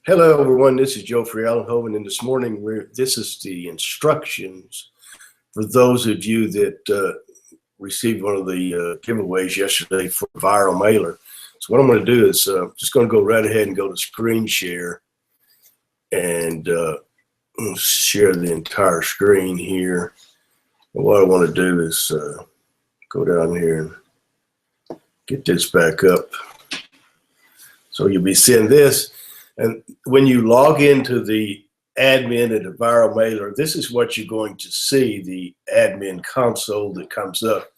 Hello, everyone. This is Joe Friellenhoven, and this morning this is the instructions for those of you that received one of the giveaways yesterday for viral mailer. So what I'm going to do is just going to go right ahead and go to screen share and share the entire screen here. And what I want to do is go down here and get this back up. So you'll be seeing this. And when you log into the admin at a viral mailer, this is what you're going to see, the admin console that comes up.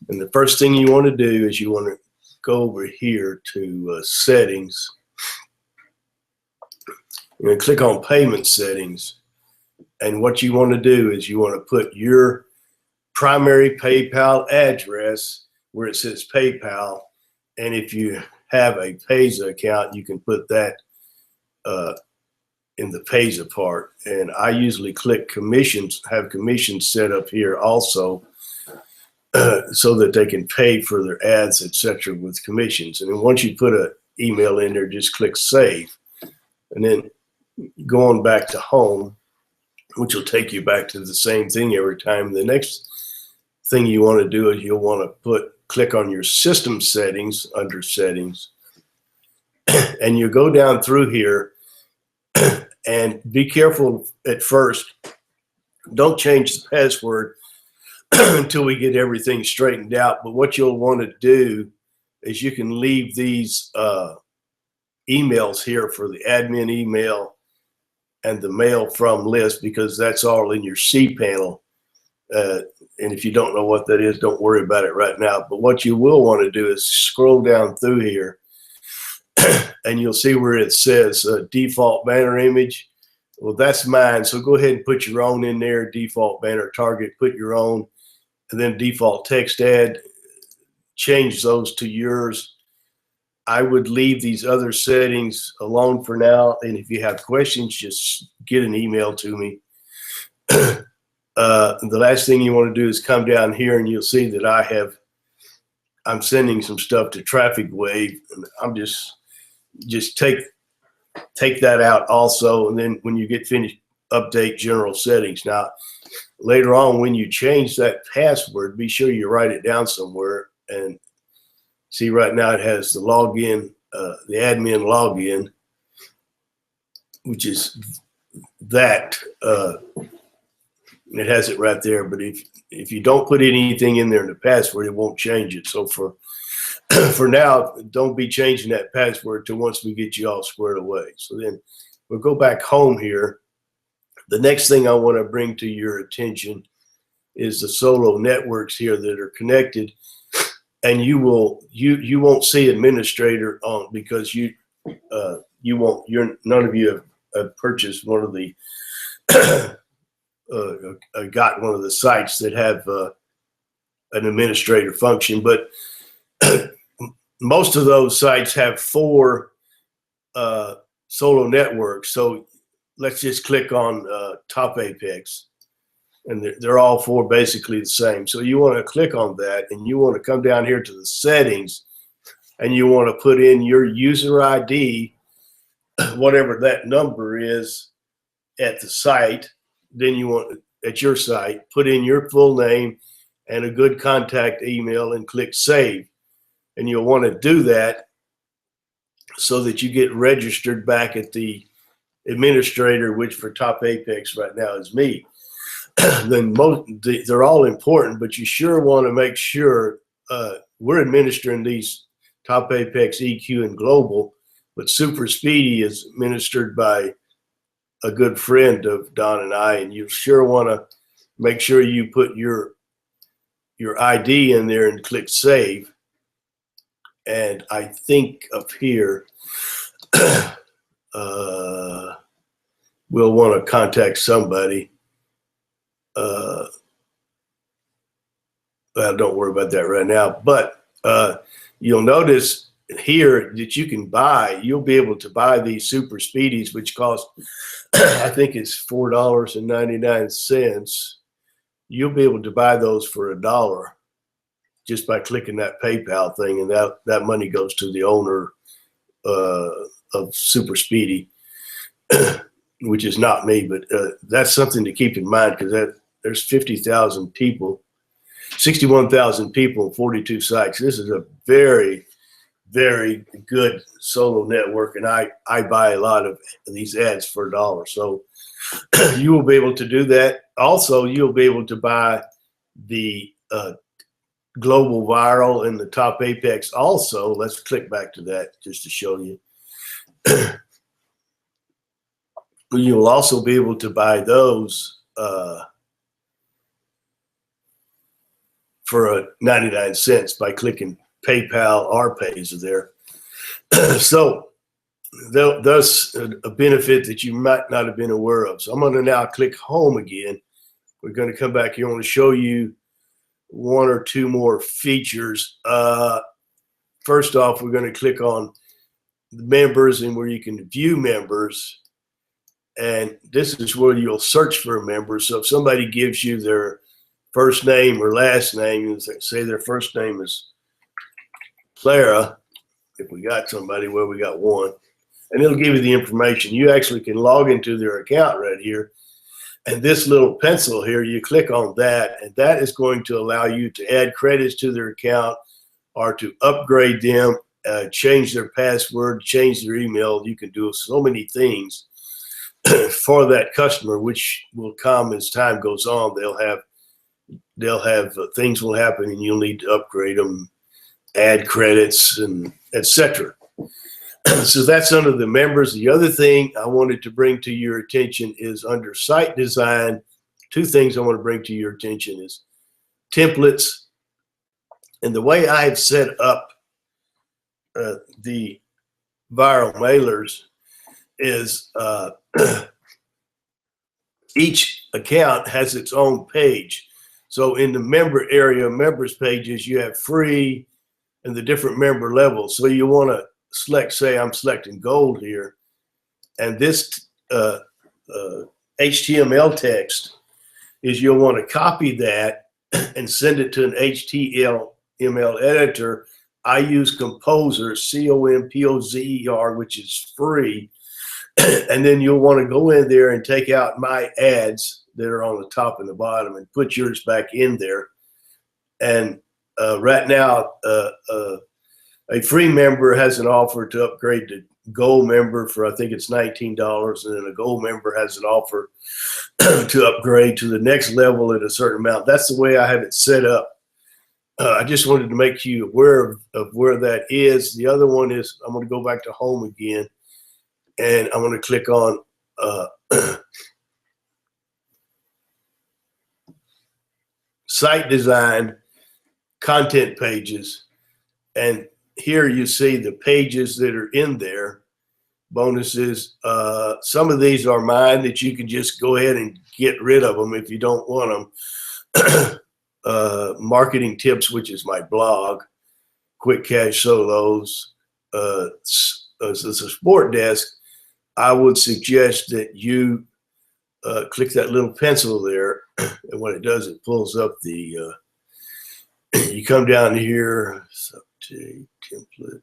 And the first thing you want to do is you want to go over here to settings. You're going to click on payment settings. And what you want to do is you want to put your primary PayPal address where it says PayPal. And if you have a Payza account, you can put that in the Payza part. And I usually click commissions, have commissions set up here also, so that they can pay for their ads, etc., with commissions. And then once you put an email in there, just click save. And then going back to home, which will take you back to the same thing every time. The next thing you want to do is you'll want to click on your system settings under settings, and you go down through here and be careful at first. Don't change the password until we get everything straightened out. But what you'll want to do is you can leave these emails here for the admin email and the mail from list, because that's all in your cPanel. And if you don't know what that is, don't worry about it right now. But what you will want to do is scroll down through here and you'll see where it says default banner image. Well, that's mine. So go ahead and put your own in there. Default banner target, put your own, and then default text ad, change those to yours. I would leave these other settings alone for now. And if you have questions, just get an email to me. The last thing you want to do is come down here and you'll see that I'm sending some stuff to Traffic Wave. And I'm just take that out also. And then when you get finished, update general settings. Now, later on, when you change that password, be sure you write it down somewhere. And see, right now it has the login, the admin login, which is that. It has it right there. But if you don't put anything in there in the password, it won't change it. So for now, don't be changing that password till once we get you all squared away. So then we'll go back home here. The next thing I want to bring to your attention is the solo networks here that are connected. And you won't see administrator on, because none of you have purchased one of the got one of the sites that have an administrator function. But most of those sites have 4 solo networks. So let's just click on Top Apex, and they're all 4 basically the same. So you want to click on that, and you want to come down here to the settings, and you want to put in your user ID, whatever that number is at the site. Then you want, at your site, put in your full name and a good contact email and click save. And you'll want to do that so that you get registered back at the administrator, which for Top Apex right now is me. Then they're all important, but you sure want to make sure we're administering these Top Apex, EQ, and Global, but Super Speedy is administered by a good friend of Don and I, and you sure want to make sure you put your ID in there and click save. And I think up here, we'll want to contact somebody. Well, don't worry about that right now, but you'll notice here that you'll be able to buy these Super Speedies, which cost, I think it's $4.99. You'll be able to buy those for $1 just by clicking that PayPal thing, and that money goes to the owner of Super Speedy. which is not me, but that's something to keep in mind, because there's 50,000 people, 61,000 people, 42 sites. This is a very, very good solo network, and I buy a lot of these ads for $1. So you will be able to do that. Also, you'll be able to buy the global viral and the top apex also. Let's click back to that just to show you. You'll also be able to buy those for 99 cents by clicking PayPal or Pays there. So that's a benefit that you might not have been aware of. So I'm going to now click home again. We're going to come back here. I want to show you one or two more features. First off, we're going to click on the members and where you can view members. And this is where you'll search for a member. So if somebody gives you their first name or last name, you say their first name is Clara. If we got somebody, well, we got one. And it'll give you the information. You actually can log into their account right here. And this little pencil here, you click on that, and that is going to allow you to add credits to their account or to upgrade them, change their password, change their email. You can do so many things for that customer, which will come as time goes on. They'll have things will happen, and you'll need to upgrade them, add credits, and etc. So that's under the members. The other thing I wanted to bring to your attention is under site design. Two things I want to bring to your attention is templates. And the way I have set up the viral mailers is each account has its own page. So in the member area, members pages, you have free and the different member levels. So you want to select, say I'm selecting gold here, and this HTML text is, you'll want to copy that and send it to an HTML editor. I use Composer, COMPOZER, which is free. And then you'll want to go in there and take out my ads that are on the top and the bottom and put yours back in there. And right now, a free member has an offer to upgrade to gold member for, I think it's $19, and then a gold member has an offer to upgrade to the next level at a certain amount. That's the way I have it set up. I just wanted to make you aware of where that is. The other one is, I'm going to go back to home again, and I'm going to click on site design, content pages, and here you see the pages that are in there, bonuses. Some of these are mine that you can just go ahead and get rid of them if you don't want them. Marketing tips, which is my blog, quick cash solos, as a support desk. I would suggest that you click that little pencil there, and what it does, it pulls up the, you come down here, subject, template.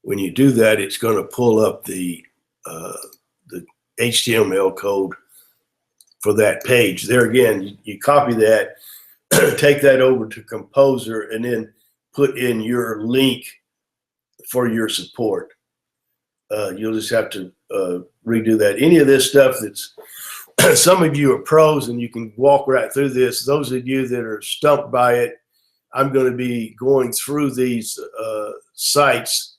When you do that, it's going to pull up the HTML code for that page. There again, you copy that, take that over to Composer, and then put in your link for your support. You'll just have to redo that. Any of this stuff that's, some of you are pros and you can walk right through this. Those of you that are stumped by it, I'm going to be going through these sites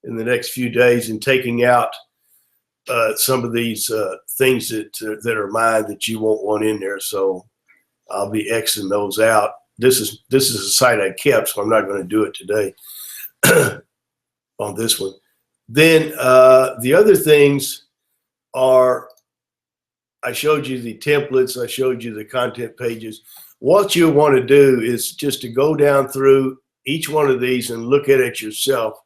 in the next few days and taking out some of these things that are mine that you won't want in there. So I'll be Xing those out. This is a site I kept, so I'm not going to do it today on this one. Then the other things are, I showed you the templates, I showed you the content pages. What you want to do is just to go down through each one of these and look at it yourself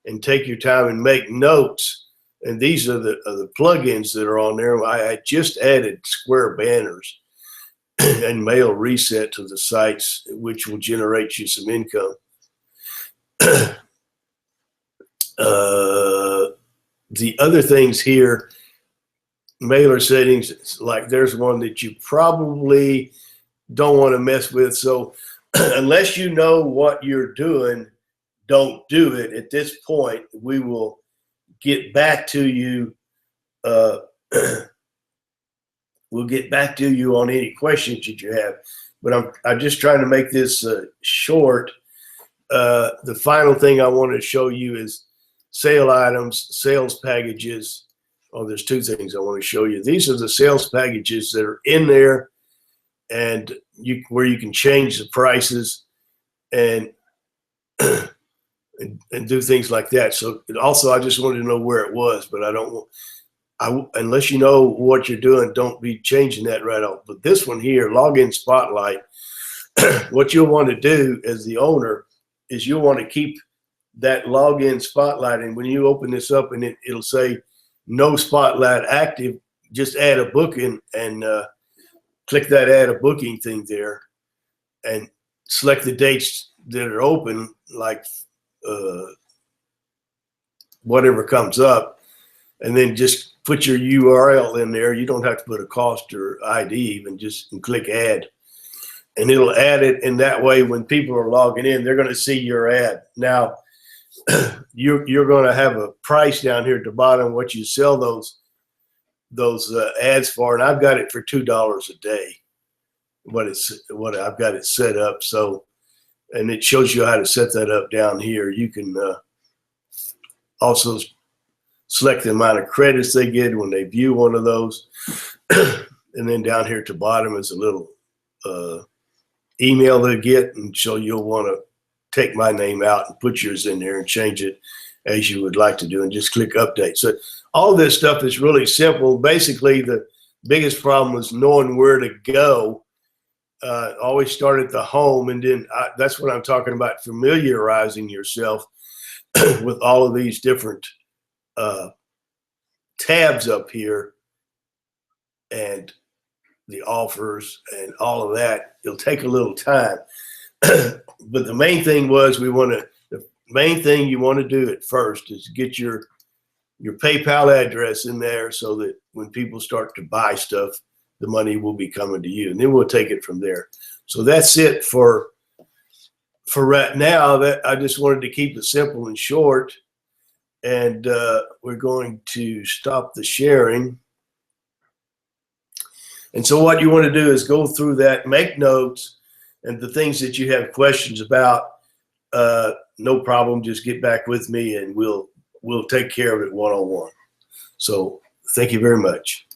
and take your time and make notes. And these are the plugins that are on there. I just added square banners and mail reset to the sites, which will generate you some income. The other things here, mailer settings, like there's one that you probably don't want to mess with. So unless you know what you're doing, don't do it. At this point, we will get back to you. We'll get back to you on any questions that you have. But I'm just trying to make this short. The final thing I want to show you is sale items, sales packages. Oh, there's two things I want to show you. These are the sales packages that are in there, and where you can change the prices and and do things like that. So also, I just wanted to know where it was, but unless you know what you're doing, don't be changing that right off. But this one here, Login Spotlight, what you'll want to do as the owner is you'll want to keep that Login Spotlight. And when you open this up and it'll say no spotlight active, just add a booking and click that add a booking thing there and select the dates that are open, like whatever comes up, and then just put your URL in there. You don't have to put a cost or ID even, just click add. And it'll add it, and that way when people are logging in, they're going to see your ad. Now, you're going to have a price down here at the bottom what you sell those ads for, and I've got it for $2 a day. What I've got it set up. So, and it shows you how to set that up down here. You can also select the amount of credits they get when they view one of those, and then down here at the bottom is a little email they get, and so you'll want to take my name out and put yours in there and change it as you would like to do, and just click update. So all this stuff is really simple. Basically, the biggest problem is knowing where to go. Always start at the home, and then that's what I'm talking about, familiarizing yourself with all of these different tabs up here and the offers and all of that. It'll take a little time. But the main thing was the main thing you want to do at first is get your PayPal address in there so that when people start to buy stuff, the money will be coming to you, and then we'll take it from there. So that's it for right now. That I just wanted to keep it simple and short, and we're going to stop the sharing. And so what you want to do is go through that, make notes, and the things that you have questions about, no problem, just get back with me and we'll take care of it one-on-one. So thank you very much.